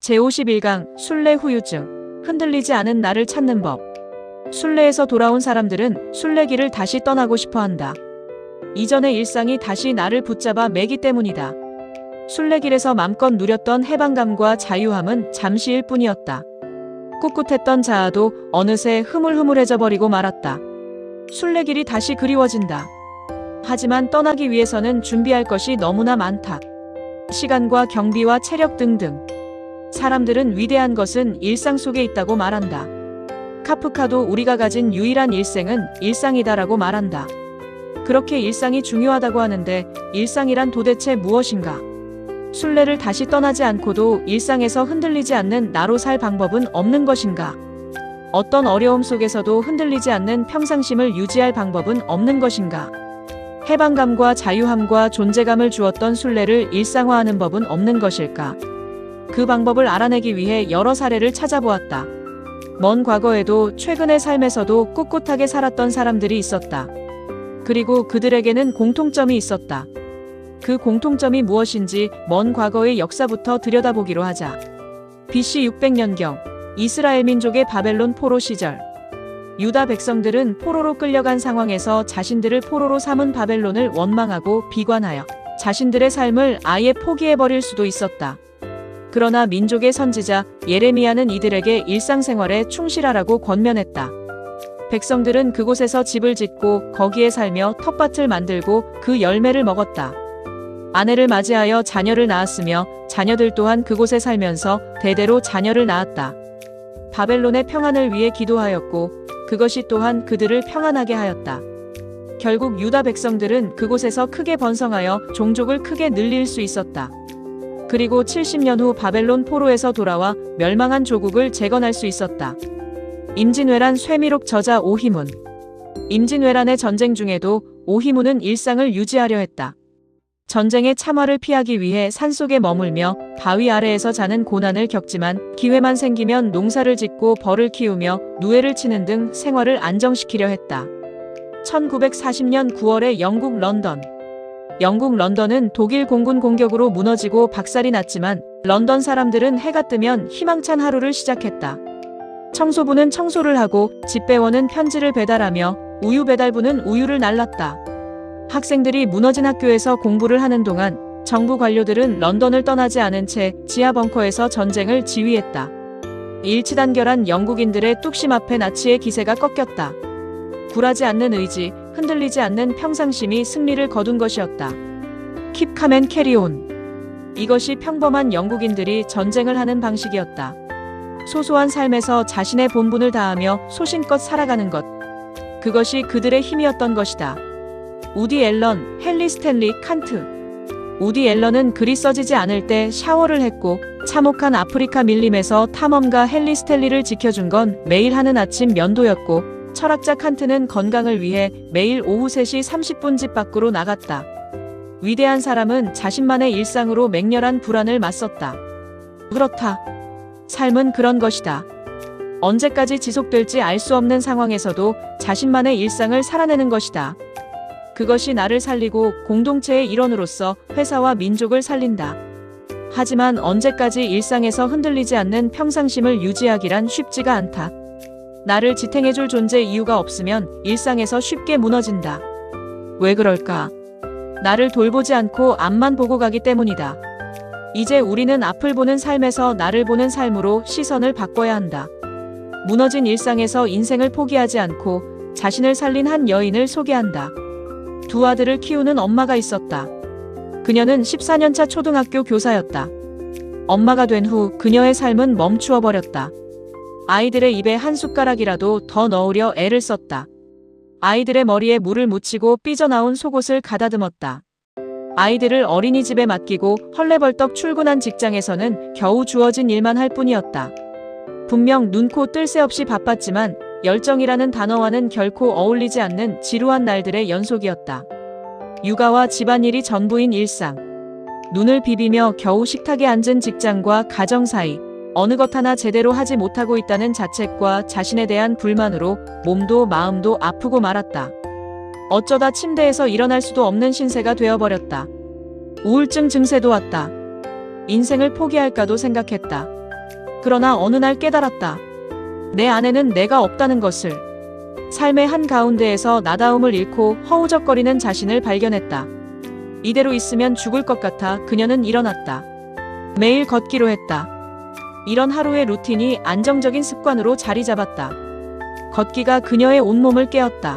제51강 순례 후유증, 흔들리지 않은 나를 찾는 법. 순례에서 돌아온 사람들은 순례길을 다시 떠나고 싶어 한다. 이전의 일상이 다시 나를 붙잡아 매기 때문이다. 순례길에서 맘껏 누렸던 해방감과 자유함은 잠시일 뿐이었다. 꿋꿋했던 자아도 어느새 흐물흐물해져 버리고 말았다. 순례길이 다시 그리워진다. 하지만 떠나기 위해서는 준비할 것이 너무나 많다. 시간과 경비와 체력 등등. 사람들은 위대한 것은 일상 속에 있다고 말한다. 카프카도 우리가 가진 유일한 일생은 일상이다라고 말한다. 그렇게 일상이 중요하다고 하는데 일상이란 도대체 무엇인가? 순례를 다시 떠나지 않고도 일상에서 흔들리지 않는 나로 살 방법은 없는 것인가? 어떤 어려움 속에서도 흔들리지 않는 평상심을 유지할 방법은 없는 것인가? 해방감과 자유함과 존재감을 주었던 순례를 일상화하는 법은 없는 것일까? 그 방법을 알아내기 위해 여러 사례를 찾아보았다. 먼 과거에도 최근의 삶에서도 꿋꿋하게 살았던 사람들이 있었다. 그리고 그들에게는 공통점이 있었다. 그 공통점이 무엇인지 먼 과거의 역사부터 들여다보기로 하자. BC 600년경 이스라엘 민족의 바벨론 포로 시절, 유다 백성들은 포로로 끌려간 상황에서 자신들을 포로로 삼은 바벨론을 원망하고 비관하여 자신들의 삶을 아예 포기해버릴 수도 있었다. 그러나 민족의 선지자 예레미야는 이들에게 일상생활에 충실하라고 권면했다. 백성들은 그곳에서 집을 짓고 거기에 살며 텃밭을 만들고 그 열매를 먹었다. 아내를 맞이하여 자녀를 낳았으며 자녀들 또한 그곳에 살면서 대대로 자녀를 낳았다. 바벨론의 평안을 위해 기도하였고 그것이 또한 그들을 평안하게 하였다. 결국 유다 백성들은 그곳에서 크게 번성하여 종족을 크게 늘릴 수 있었다. 그리고 70년 후 바벨론 포로에서 돌아와 멸망한 조국을 재건할 수 있었다. 임진왜란 쇠미록 저자 오희문. 임진왜란의 전쟁 중에도 오희문은 일상을 유지하려 했다. 전쟁의 참화를 피하기 위해 산속에 머물며 바위 아래에서 자는 고난을 겪지만 기회만 생기면 농사를 짓고 벌을 키우며 누에를 치는 등 생활을 안정시키려 했다. 1940년 9월에 영국 런던은 독일 공군 공격으로 무너지고 박살이 났지만 런던 사람들은 해가 뜨면 희망찬 하루를 시작했다. 청소부는 청소를 하고 집배원은 편지를 배달하며 우유 배달부는 우유를 날랐다. 학생들이 무너진 학교에서 공부를 하는 동안 정부 관료들은 런던을 떠나지 않은 채 지하 벙커에서 전쟁을 지휘했다. 일치단결한 영국인들의 뚝심 앞에 나치의 기세가 꺾였다. 굴하지 않는 의지, 흔들리지 않는 평상심이 승리를 거둔 것이었다. Keep calm and carry on. 이것이 평범한 영국인들이 전쟁을 하는 방식이었다. 소소한 삶에서 자신의 본분을 다하며 소신껏 살아가는 것. 그것이 그들의 힘이었던 것이다. 우디 앨런, 헨리 스탠리, 칸트. 우디 앨런은 글이 써지지 않을 때 샤워를 했고 참혹한 아프리카 밀림에서 탐험가 헨리 스탠리를 지켜준 건 매일 하는 아침 면도였고 철학자 칸트는 건강을 위해 매일 오후 3시 30분 집 밖으로 나갔다. 위대한 사람은 자신만의 일상으로 맹렬한 불안을 맞섰다. 그렇다. 삶은 그런 것이다. 언제까지 지속될지 알 수 없는 상황에서도 자신만의 일상을 살아내는 것이다. 그것이 나를 살리고 공동체의 일원으로서 회사와 민족을 살린다. 하지만 언제까지 일상에서 흔들리지 않는 평상심을 유지하기란 쉽지가 않다. 나를 지탱해줄 존재 이유가 없으면 일상에서 쉽게 무너진다. 왜 그럴까? 나를 돌보지 않고 앞만 보고 가기 때문이다. 이제 우리는 앞을 보는 삶에서 나를 보는 삶으로 시선을 바꿔야 한다. 무너진 일상에서 인생을 포기하지 않고 자신을 살린 한 여인을 소개한다. 두 아들을 키우는 엄마가 있었다. 그녀는 14년차 초등학교 교사였다. 엄마가 된 후 그녀의 삶은 멈추어 버렸다. 아이들의 입에 한 숟가락이라도 더 넣으려 애를 썼다. 아이들의 머리에 물을 묻히고 삐져나온 속옷을 가다듬었다. 아이들을 어린이집에 맡기고 헐레벌떡 출근한 직장에서는 겨우 주어진 일만 할 뿐이었다. 분명 눈코 뜰 새 없이 바빴지만 열정이라는 단어와는 결코 어울리지 않는 지루한 날들의 연속이었다. 육아와 집안일이 전부인 일상. 눈을 비비며 겨우 식탁에 앉은 직장과 가정 사이. 어느 것 하나 제대로 하지 못하고 있다는 자책과 자신에 대한 불만으로 몸도 마음도 아프고 말았다. 어쩌다 침대에서 일어날 수도 없는 신세가 되어버렸다. 우울증 증세도 왔다. 인생을 포기할까도 생각했다. 그러나 어느 날 깨달았다. 내 안에는 내가 없다는 것을. 삶의 한가운데에서 나다움을 잃고 허우적거리는 자신을 발견했다. 이대로 있으면 죽을 것 같아 그녀는 일어났다. 매일 걷기로 했다. 이런 하루의 루틴이 안정적인 습관으로 자리 잡았다. 걷기가 그녀의 온몸을 깨웠다.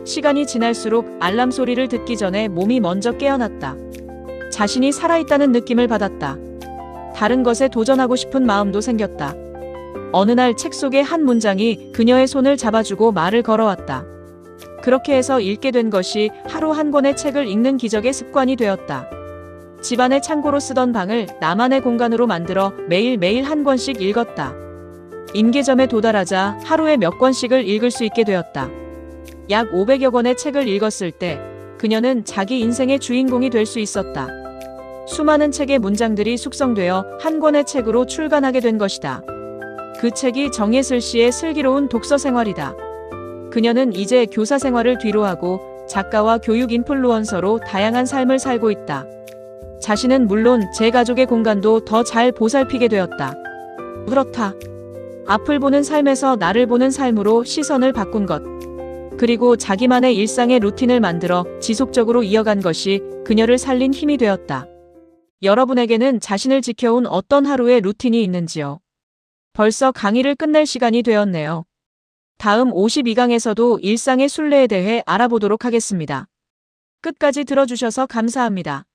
시간이 지날수록 알람 소리를 듣기 전에 몸이 먼저 깨어났다. 자신이 살아있다는 느낌을 받았다. 다른 것에 도전하고 싶은 마음도 생겼다. 어느 날 책 속의 한 문장이 그녀의 손을 잡아주고 말을 걸어왔다. 그렇게 해서 읽게 된 것이 하루 한 권의 책을 읽는 기적의 습관이 되었다. 집안의 창고로 쓰던 방을 나만의 공간으로 만들어 매일매일 한 권씩 읽었다. 임계점에 도달하자 하루에 몇 권씩을 읽을 수 있게 되었다. 약 500여 권의 책을 읽었을 때 그녀는 자기 인생의 주인공이 될 수 있었다. 수많은 책의 문장들이 숙성되어 한 권의 책으로 출간하게 된 것이다. 그 책이 정예슬 씨의 슬기로운 독서 생활이다. 그녀는 이제 교사 생활을 뒤로하고 작가와 교육 인플루언서로 다양한 삶을 살고 있다. 자신은 물론 제 가족의 공간도 더 잘 보살피게 되었다. 그렇다. 앞을 보는 삶에서 나를 보는 삶으로 시선을 바꾼 것. 그리고 자기만의 일상의 루틴을 만들어 지속적으로 이어간 것이 그녀를 살린 힘이 되었다. 여러분에게는 자신을 지켜온 어떤 하루의 루틴이 있는지요? 벌써 강의를 끝낼 시간이 되었네요. 다음 52강에서도 일상의 순례에 대해 알아보도록 하겠습니다. 끝까지 들어주셔서 감사합니다.